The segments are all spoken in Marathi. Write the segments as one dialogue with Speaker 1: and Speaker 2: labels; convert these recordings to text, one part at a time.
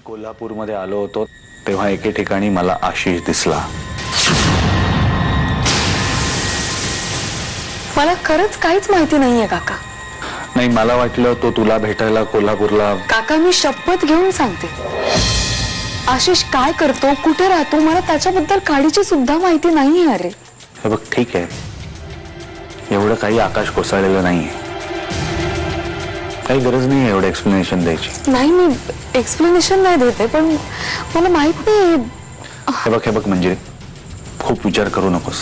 Speaker 1: कोल्हापूरमध्ये आलो होतो तेव्हा एके ठिकाणी मला आशिष दिसला.
Speaker 2: मला खरंच काहीच माहिती नाहीये काका.
Speaker 1: नाही, मला वाटलं तो तुला भेटायला कोल्हापूरला.
Speaker 2: काका मी शपथ घेऊन सांगते, आशिष काय करतो, कुठे राहतो, मला त्याच्याबद्दल काडीची सुद्धा माहिती नाहीये. अरे
Speaker 1: हे बघ, ठीक आहे, एवढं काही आकाश कोसळलेलं नाहीये, काही गरज नाही एवढं एक्सप्लेनेशन द्यायची.
Speaker 2: नाही, मी एक्सप्लेनेशन नाही देते, पण मला माहित नाही.
Speaker 1: हे बघ मंजिरी, खूप विचार करू नकोस.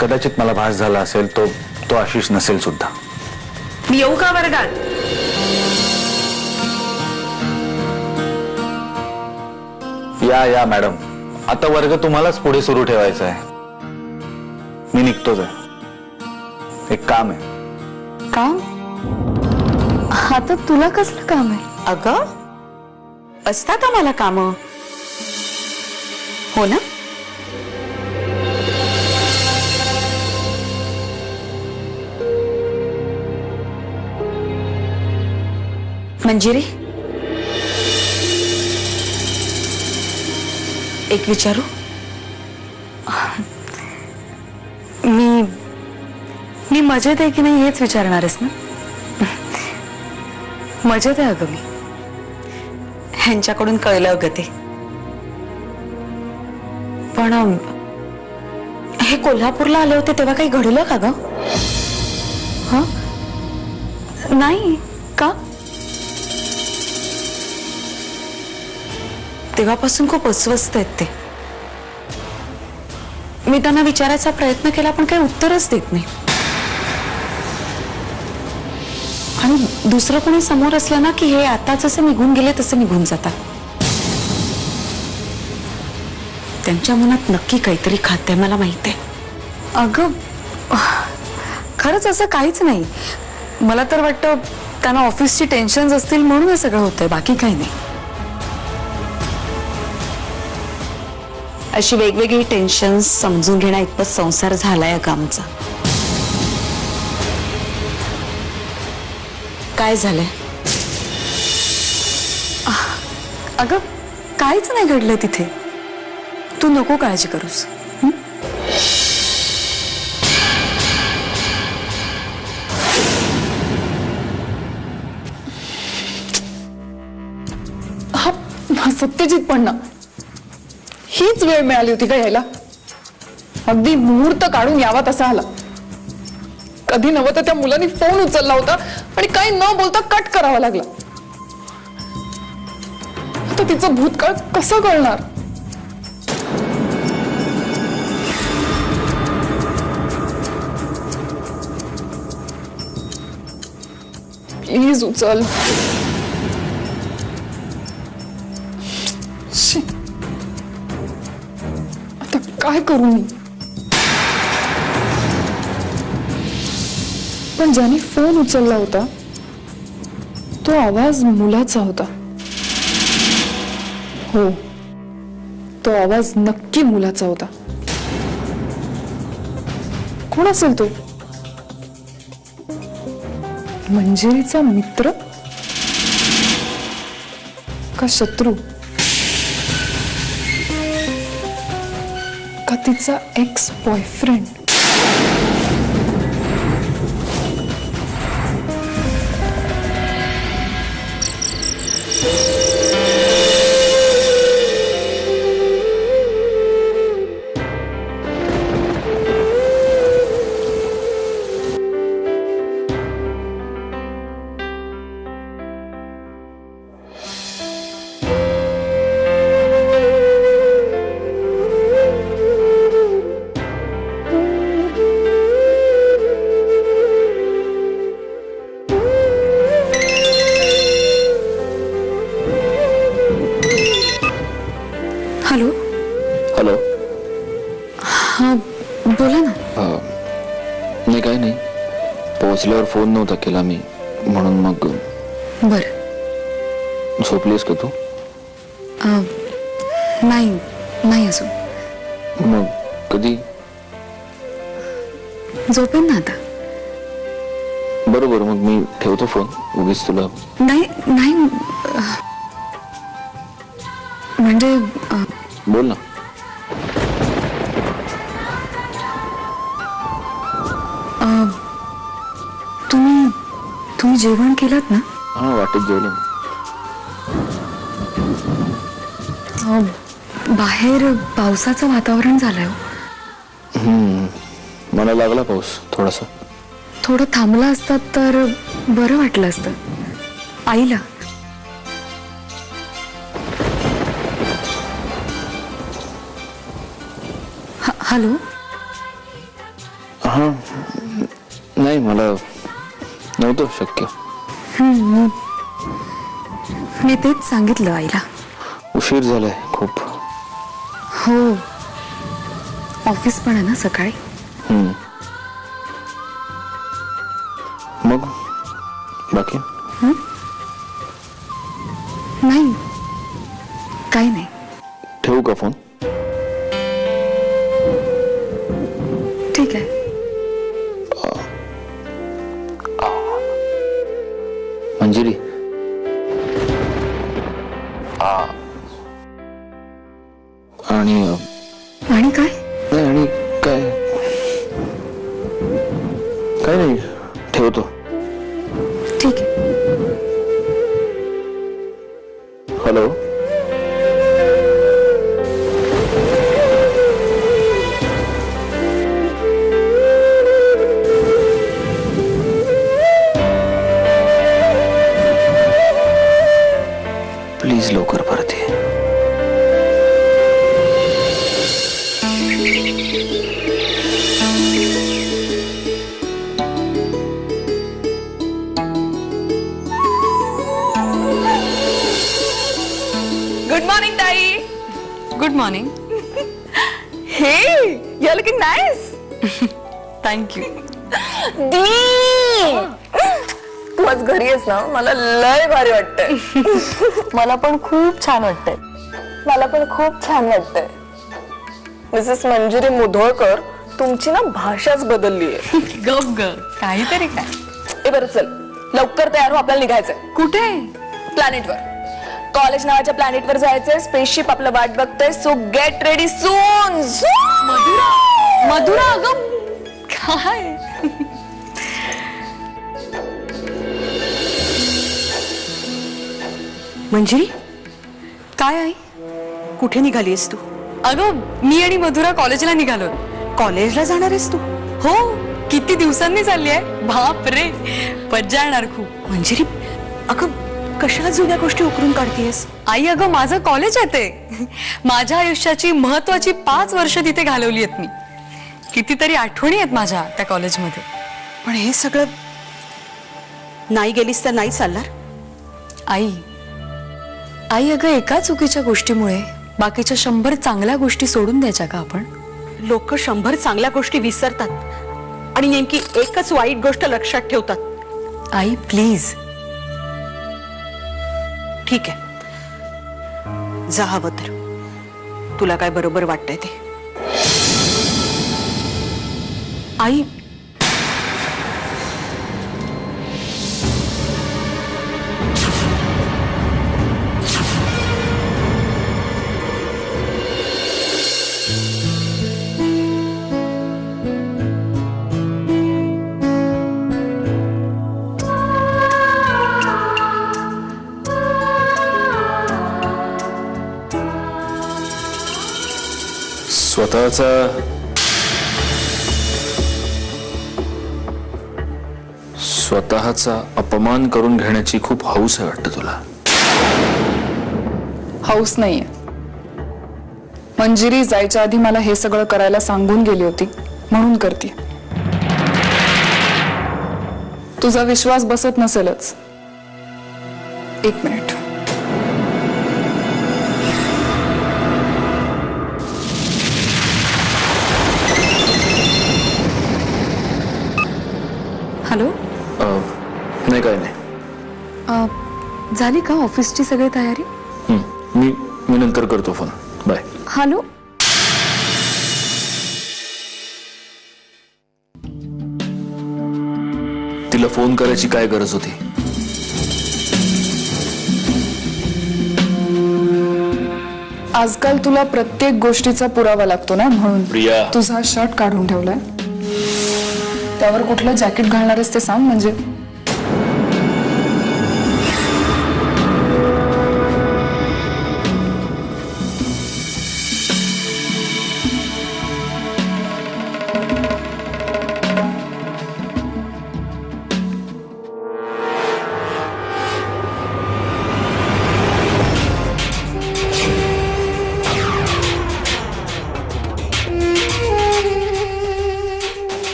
Speaker 1: कदाचित मला भास झाला असेल तो आशिष नसेल सुद्धा.
Speaker 2: मी येऊ का वर्गात?
Speaker 1: या मॅडम, आता वर्ग तुम्हालाच पुढे सुरू ठेवायचा आहे. मी निघतोच आहे, एक काम आहे.
Speaker 2: काम? आता तुला कसलं काम आहे?
Speaker 3: अगं, असतात आम्हाला काम, हो ना? मंजिरी, एक विचारू?
Speaker 2: मी मजेत आहे की नाही हेच विचारणार आहेस ना? मजेत आहे अगं मी.
Speaker 3: ह्यांच्याकडून कळलं अगं ते.
Speaker 2: पण
Speaker 3: हे कोल्हापूरला आले होते तेव्हा काही घडलं का ग?
Speaker 2: हा, नाही का?
Speaker 3: तेव्हापासून खूप अस्वस्थ आहेत ते. मी त्यांना विचारायचा प्रयत्न केला पण काही उत्तरच देत नाही. आणि दुसरं कोणी समोर असलं ना की हे आता जसे निघून गेले तसे निघून जातात. त्यांच्या मनात नक्की काहीतरी खाते, मला माहित आहे.
Speaker 2: अगं खरंच असं काहीच नाही. मला तर वाटतं त्यांना ऑफिसची टेन्शन्स असतील म्हणून हे सगळं होतंय, बाकी काही नाही.
Speaker 3: अशी वेगवेगळी टेन्शन समजून घेण्या इतपत संसार झालाय अगं आमचा. काय झालंय?
Speaker 2: अगं काहीच नाही घडलं तिथे, तू नको काळजी करूस.
Speaker 4: सत्यजित पण ना, हीच वेळ मिळाली होती का यायला? अगदी मुहूर्त काढून यावा तसा आला. कधी नव्हतं त्या मुलांनी फोन उचलला होता आणि काही न बोलता कट करावा लागला. आता तिचं भूतकाळ कसं कळणार? प्लीज उचल. आता काय करू मी? पण ज्याने फोन उचलला होता तो आवाज मुलाचा होता. हो, तो आवाज नक्की मुलाचा होता. कोण असेल तो? मंजिरीचा मित्र का शत्रू का तिचा एक्स बॉयफ्रेंड?
Speaker 2: हॅलो.
Speaker 1: हॅलो.
Speaker 2: हा बोला ना.
Speaker 5: नाही, काही नाही, पोहोचल्यावर फोन नव्हता केला मी, म्हणून मग.
Speaker 2: बरं.
Speaker 5: झोपलीस का तू?
Speaker 2: नाही अजून.
Speaker 5: मग कधी?
Speaker 2: झोपेन ना आता.
Speaker 5: बरोबर, मग मी ठेवतो फोन, उगीच तुला.
Speaker 2: नाही म्हणजे
Speaker 5: बोल ना.
Speaker 2: तुम्ही जेवण केलं ना?
Speaker 5: हा, वाटेत जेवलो.
Speaker 2: बाहेर पावसाचं वातावरण झालंय.
Speaker 5: मला लागला पाऊस थोडासा.
Speaker 2: थोडं थांबला असतात तर बरं वाटलं असतं आईला. हॅलो.
Speaker 5: हा, नाही मला नव्हतं शक्य.
Speaker 2: मी तेच सांगितलं आईला.
Speaker 5: उशीर झालाय खूप.
Speaker 2: हो, ऑफिस पण आहे ना सकाळी.
Speaker 5: मग बाकी
Speaker 2: नाही, काही नाही.
Speaker 5: ठेवू का फोन?
Speaker 2: ठीक आहे.
Speaker 5: मंजिरी,
Speaker 2: आणि काय?
Speaker 5: नाही आणि काय काय नाही, ठेवतो.
Speaker 2: ठीक आहे.
Speaker 5: हॅलो. प्लीज लवकर परत ये.
Speaker 4: गुड मॉर्निंग ताई.
Speaker 2: Good morning.
Speaker 4: Hey you are looking nice.
Speaker 2: Thank you.
Speaker 4: तू आज घरी आहेस ना, मला लय भारी वाटतंय.
Speaker 6: मला पण खूप छान वाटतंय.
Speaker 4: मला पण खूप छान वाटतंय. मिसेस मंजिरी मुधोळकर, तुमची ना भाषाच बदलली आहे.
Speaker 2: गप ग, काहीतरी काय.
Speaker 4: ए बरं चल, लवकर तयार हो, आपल्याला निघायचंय.
Speaker 2: कुठे?
Speaker 4: प्लॅनेटवर. कॉलेज नावाच्या प्लॅनेटवर जायचंय. स्पेसशिप आपलं वाट बघतंय. So get ready soon.
Speaker 2: Madhura अगं काय?
Speaker 6: मंजिरी,
Speaker 2: काय आई?
Speaker 6: कुठे निघालीस तू?
Speaker 2: अगं मी आणि मधुरा कॉलेजला निघालो.
Speaker 6: कॉलेजला जाणार आहेस तू?
Speaker 2: हो, किती दिवसांनी चालली आहे. बाप रे, मज्जा येणार खूप.
Speaker 6: मंजिरी, अगं कशाला जुन्या गोष्टी उकरून काढतेस?
Speaker 2: आई अगं माझं कॉलेज आहे ते. माझ्या आयुष्याची महत्वाची 5 वर्ष तिथे घालवली आहेत मी. कितीतरी आठवणी आहेत माझ्या त्या कॉलेजमध्ये.
Speaker 6: पण हे सगळं नाही गेलीस तर नाही चालणार.
Speaker 2: आई आई अगं एका चुकीच्या गोष्टीमुळे बाकीच्या 100 चांगल्या गोष्टी सोडून द्यायच्या का आपण?
Speaker 6: लोक 100 चांगल्या गोष्टी विसरतात आणि नेमकी एकच वाईट गोष्ट लक्षात ठेवतात.
Speaker 2: आई प्लीज.
Speaker 6: ठीक आहे, जा हवं तर. तुला काय बरोबर वाटतंय ते.
Speaker 2: आई
Speaker 5: स्वतःचा अपमान करून घेण्याची खूप हौस आहे वाटतं तुला.
Speaker 4: हौस नाहीये. मंजिरी जायच्या आधी मला हे सगळं करायला सांगून गेली होती, म्हणून करते. तुझा विश्वास बसत नसेलच. 1 मिनिट.
Speaker 2: हॅलो.
Speaker 5: नाही काय नाही.
Speaker 2: झाली का ऑफिसची सगळी तयारी?
Speaker 5: मी नंतर करतो फोन. बाय.
Speaker 2: हॅलो.
Speaker 5: तिला फोन करायची काय गरज होती?
Speaker 4: आजकाल तुला प्रत्येक गोष्टीचा पुरावा लागतो ना, म्हणून
Speaker 5: प्रिया.
Speaker 4: तुझा शर्ट काढून ठेवलाय. त्यावर कुठलं जॅकेट घालणार आहेस ते सांग म्हणजे.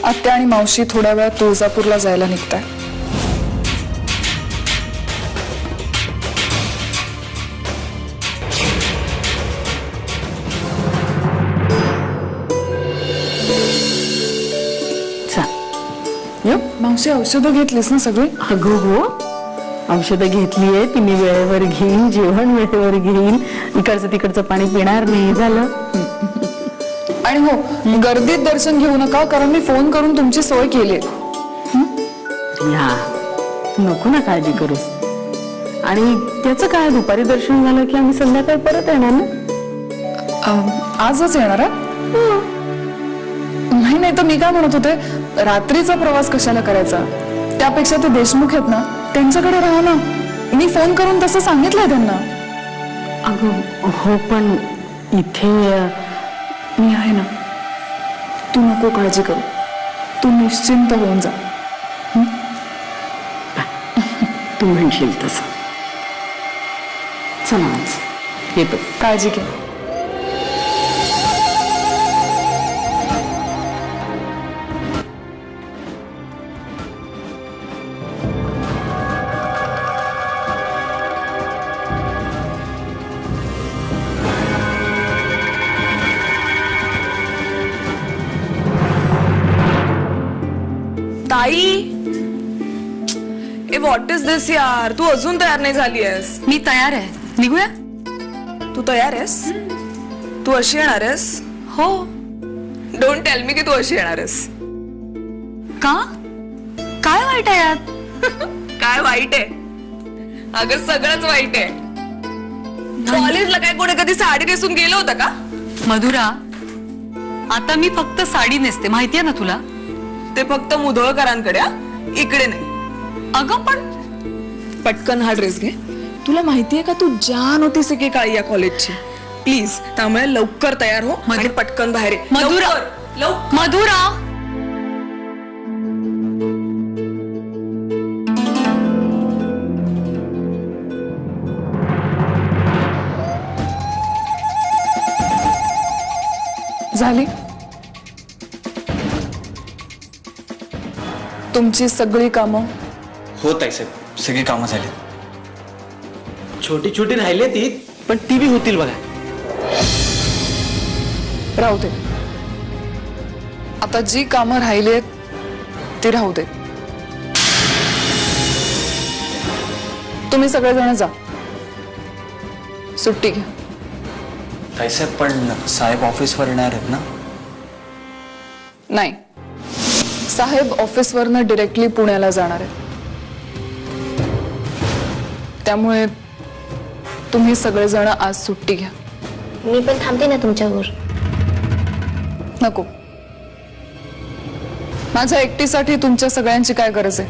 Speaker 4: आत्या आणि मावशी थोड्या वेळात तुळजापूरला जायला निघताय. मावशी औषधं घेतलीस ना सगळी?
Speaker 6: अगं हो, औषधं घेतलीये ती मी वेळेवर घेईन, जेवण वेळेवर घेईन, इकडचं तिकडचं पाणी पिणार नाही. झालं.
Speaker 4: आणि हो, गर्दीत दर्शन घेऊ नका, कारण मी फोन करून तुमची सोय केली.
Speaker 6: या नको ना काळजी करूस. आणि त्याचं काय, दुपारी दर्शन झालं की आम्ही संध्याकाळी परत येणार ना.
Speaker 4: आजच येणार आहे? नाही तर मी काय म्हणत होते, रात्रीचा प्रवास कशाला करायचा? त्यापेक्षा ते देशमुख आहेत ना, त्यांच्याकडे राहा ना. मी फोन करून तसं सांगितलंय त्यांना.
Speaker 6: अगं हो, पण इथे
Speaker 4: मी आहे ना, तू नको काळजी करू, तू निश्चिंत होऊन जा.
Speaker 6: तू म्हणशील तसं. चला आज येतो.
Speaker 4: काळजी घे.
Speaker 2: ताई, ए व्हॉट इज दिस यार, तू अजून तयार नाही झाली आहेस. मी तयार आहे, निघूया. तू तयार आहेस? तू अशी येणार आहेस? हो. डोंट टेल मी की तू अशी येणार आहेस. का? काय वाईट आहे यात? काय वाईट आहे? अगं सगळंच वाईट आहे. कॉलेजला काय कोणी कधी साडी नेसून गेलं होतं का?
Speaker 7: मधुरा, आता मी फक्त साडी नेसते, माहितीये ना तुला.
Speaker 2: ते फक्त मुधोळकरांकडे, इकडे नाही.
Speaker 7: अगं पण
Speaker 2: पटकन हा ड्रेस घे. तुला माहितीये का, तू जान होतीस एकेकाळी या कॉलेजची. प्लीज त्यामुळे लवकर तयार हो आणि पटकन बाहेर ये.
Speaker 7: मधुरा,
Speaker 2: लवकर.
Speaker 7: मधुरा.
Speaker 4: झाली तुमची सगळी कामं?
Speaker 1: हो ताईसाहेब, सगळी कामं झाली.
Speaker 8: छोटी छोटी राहिली ती, पण ती बी होतील बघा.
Speaker 4: राहू दे. आता जी कामं राहिली आहेत ती राहू दे. तुम्ही सगळेजण जा, सुट्टी घ्या.
Speaker 1: ताईसाहेब, पण साहेब ऑफिसवर येणार आहेत ना?
Speaker 4: नाही, साहेब ऑफिसवरनं डिरेक्टली पुण्याला जाणार आहेत. त्यामुळे तुम्ही सगळेजण आज सुट्टी घ्या.
Speaker 3: मी पण थांबते ना तुमच्यावर.
Speaker 4: नको, माझ्या एकटीसाठी तुमच्या सगळ्यांची काय गरज आहे?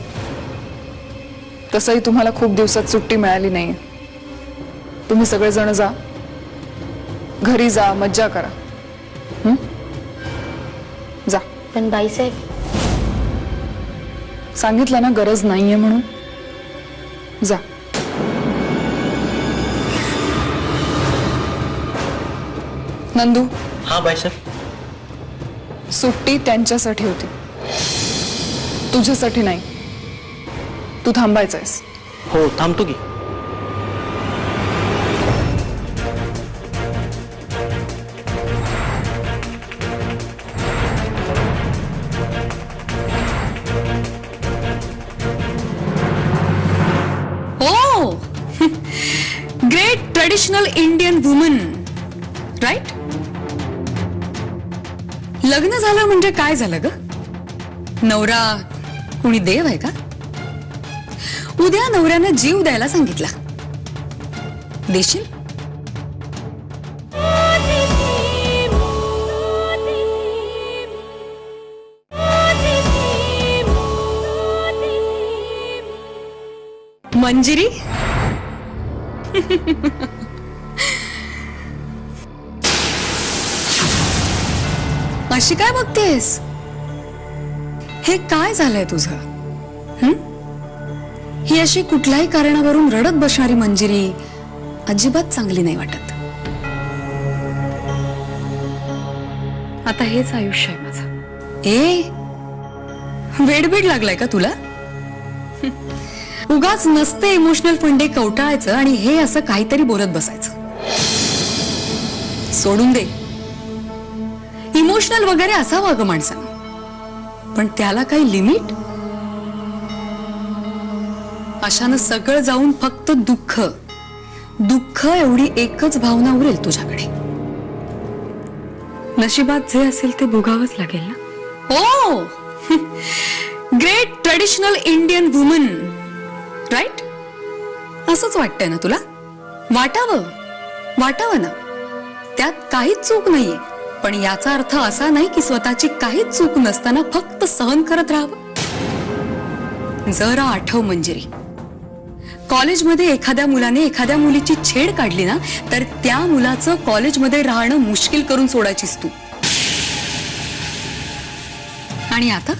Speaker 4: तसंही तुम्हाला खूप दिवसात सुट्टी मिळाली नाही. तुम्ही सगळेजण जा, घरी जा, मज्जा करा. जा.
Speaker 3: पण बाईसाहेब,
Speaker 4: सांगितलं ना गरज नाहीये म्हणून. जा. नंदू.
Speaker 8: हा बाई सर.
Speaker 4: सुट्टी त्यांच्यासाठी होती, तुझ्यासाठी नाही. तू थांबायचं आहेस.
Speaker 8: हो, थांबतो की.
Speaker 7: Oh great traditional Indian woman, right? लग्न झालं म्हणजे काय झालं ग? नवरा कुणी देव आहे का? उद्या नवऱ्यानं जीव द्यायला सांगितला, देशील? मंजिरी अशी काय बघतेस? हे काय झालंय तुझं? ही अशी कुठल्याही कारणावरून रडत बसणारी मंजिरी अजिबात चांगली नाही वाटत.
Speaker 3: आता हेच आयुष्य आहे माझं.
Speaker 7: वेडबीड लागलाय का तुला? उगाच नसते इमोशनल फंडे कवटाळायचं आणि हे असं काहीतरी बोलत बसायचं. सोडून दे. इमोशनल वगैरे असावं ग माणसानं, पण त्याला काही लिमिट? अशानं सगळं जाऊन फक्त दुःख दुःख एवढी एकच भावना उरेल तुझ्याकडे.
Speaker 3: नशिबात जे असेल ते भोगावंच लागेल ना.
Speaker 7: Oh great traditional Indian woman, right? असंच वाटतंय ना तुला? वाटावं ना, त्यात काहीच चूक नाहीये. पण याचा अर्थ असा नाही की स्वतःची काहीच चूक नसताना फक्त सहन करत राहावं. जरा आठव मंजिरी, कॉलेजमध्ये एखाद्या मुलाने एखाद्या मुलीची छेड काढली ना, तर त्या मुलाचं कॉलेजमध्ये राहणं मुश्किल करून सोडायचीस तू. आणि आता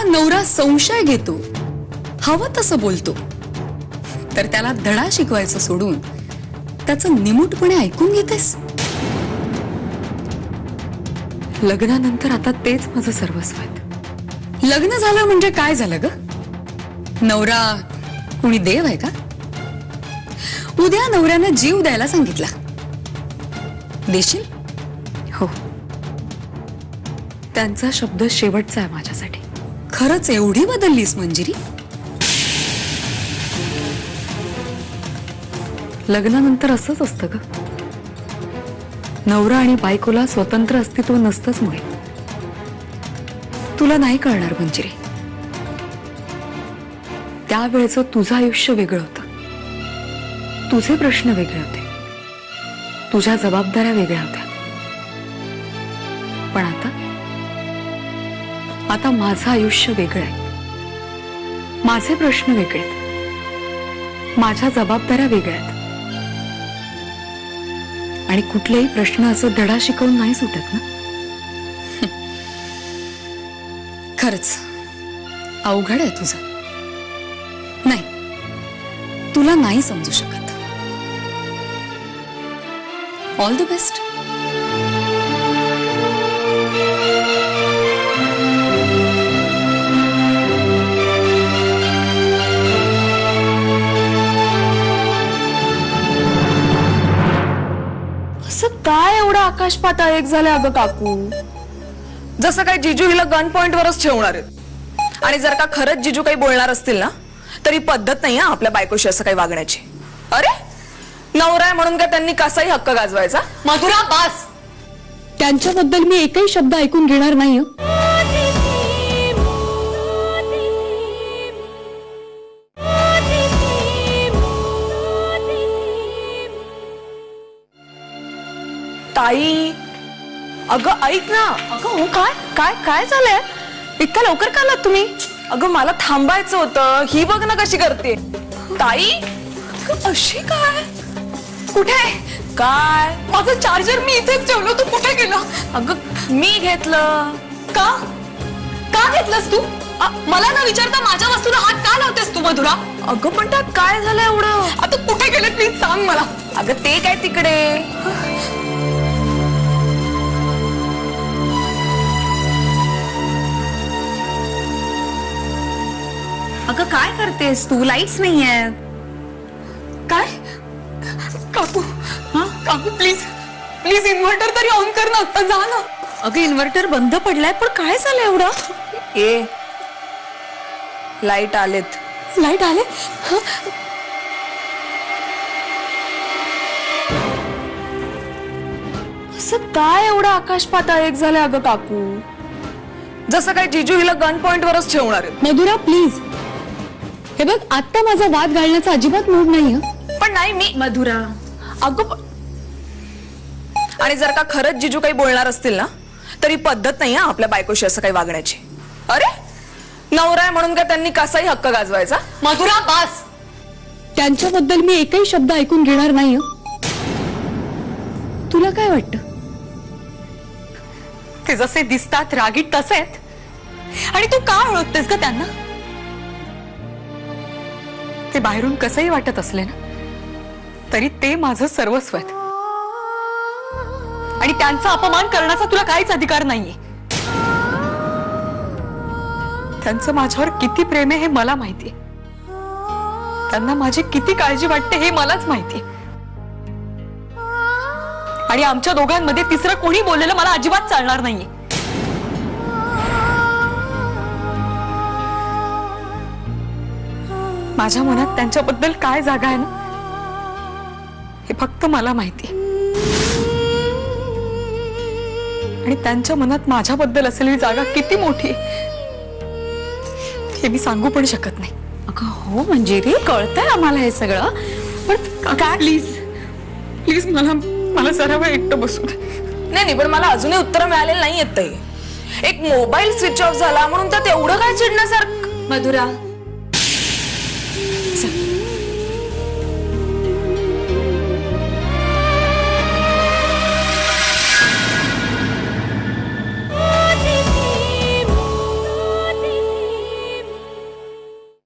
Speaker 7: नवरा संशय घेतो, हवं तसं बोलतो, तर त्याला धडा शिकवायचं सोडून त्याचं निमूटपणे ऐकून घेतेस.
Speaker 3: लग्नानंतर आता तेच माझं सर्वस्व आहे.
Speaker 7: लग्न झालं म्हणजे काय झालं ग? नवरा कुणी देव आहे का? उद्या नवऱ्यानं जीव द्यायला सांगितला, देशील?
Speaker 3: हो, त्यांचा शब्द शेवटचा आहे माझ्यासाठी.
Speaker 7: खरंच एवढी बदललीस मंजिरी?
Speaker 3: लग्नानंतर असंच असतं ग. नवरा आणि बायकोला स्वतंत्र अस्तित्व नसतंच मुळे. तुला नाही कळणार मंजिरी. त्यावेळेचं तुझं आयुष्य वेगळं होतं, तुझे प्रश्न वेगळे होते, तुझ्या जबाबदाऱ्या वेगळ्या होत्या. पण आता माझं आयुष्य वेगळं आहे. माझे प्रश्न वेगळे आहेत, माझ्या जबाबदाऱ्या वेगळ्या आहेत. आणि कुठलेही प्रश्न असं धडा शिकवून नाही सुटत ना.
Speaker 7: खरंच अवघड आहे तुझं. नाही, तुला नाही समजू शकत. All the best.
Speaker 2: असं काय एवढं आकाश पाताळ एक झालं अगं काकू? जसं काय जिजू हिला गन पॉइंट वरच ठेवणार आहेत. आणि जर का खरंच जिजू काही बोलणार असतील ना, तरी पद्धत नाही आपल्या बायकोशी असं काही वागण्याची. अरे नवरा आहे म्हणून काय त्यांनी कसाही हक्क गाजवायचा?
Speaker 7: मधुरा बास. त्यांच्याबद्दल मी एकही शब्द ऐकून घेणार नाही.
Speaker 2: ताई अगं ऐक ना. अगं हो, काय काय काय झालंय? इतक्या लवकर का आलात तुम्ही? अगं मला थांबायचं होतं. ही बघ ना कशी करते. ताई अशी काय? कुठे काय? माझं चार्जर मी इथेच ठेवलं, तू कुठे गेला? अगं मी घेतलं. का घेतलंस तू? मला न विचारता माझ्या वस्तूला हात का लावतेस तू मधुरा? अगं पण त्यात काय झालं एवढं? आता कुठे गेले प्लीज सांग मला. अगं ते काय तिकडे. अगं काय करतेस तू? लाईट्स नाही आहेत.
Speaker 7: काय? काकू, काकू प्लीज प्लीज इन्व्हर्टर तरी ऑन कर ना. आता जा ना.
Speaker 2: अगं इन्व्हर्टर बंद पडलाय. पण काय झालं एवढं? लाईट आलेत.
Speaker 7: लाईट आले?
Speaker 2: असं काय एवढं आकाश पाताळ एक झालं अगं काकू? जसं काय जिजू हिला गन पॉइंट वरच ठेवणार आहेत.
Speaker 7: मधुरा प्लीज, हे बघ आता माझा वाद घालण्याचा अजिबात मूड नाही.
Speaker 2: पण नाही मी मधुरा. अगं आणि जर का खरंच जिजू काही बोलणार असतील ना, तरी पद्धत नाही आपल्या बायकोशी असं काही वागण्याची. अरे नवरा आहे म्हणून का त्यांनी कसाही हक्क गाजवायचा?
Speaker 7: मधुरा बास. त्यांच्याबद्दल मी एकही शब्द ऐकून घेणार नाही हं. तुला काय वाटतं ते जसे दिसतात रागीट तसे आहेत आणि तू का ओळखतेस ग त्यांना? ते बाहेरून कसंही वाटत असले ना तरी ते माझं सर्वस्व आहेत आणि त्यांचा अपमान करण्याचा तुला काहीच अधिकार नाहीये. त्यांचं माझ्यावर किती प्रेम आहे हे मला माहितीये. त्यांना माझी किती काळजी वाटते हे मलाच माहितीये. आणि आमच्या दोघांमध्ये तिसरं कोणी बोललेलं मला अजिबात चालणार नाहीये. माझ्या मनात त्यांच्याबद्दल काय जागा आहे ना हे फक्त मला माहितीये. आणि त्यांच्या मनात माझ्याबद्दल असलेली जागा किती मोठी आहे हे मी सांगू पण शकत नाही.
Speaker 3: अगं हो मंजिरी, कळतंय आम्हाला हे सगळं, पण काय
Speaker 2: प्लीज प्लीज मला जरा वेळ एकटं बसू दे. नाही पण मला अजूनही उत्तर मिळालेलं नाही येत. एक मोबाईल स्विच ऑफ झाला म्हणून त्यात एवढं काय चिडण्यासारखं?
Speaker 3: मधुरा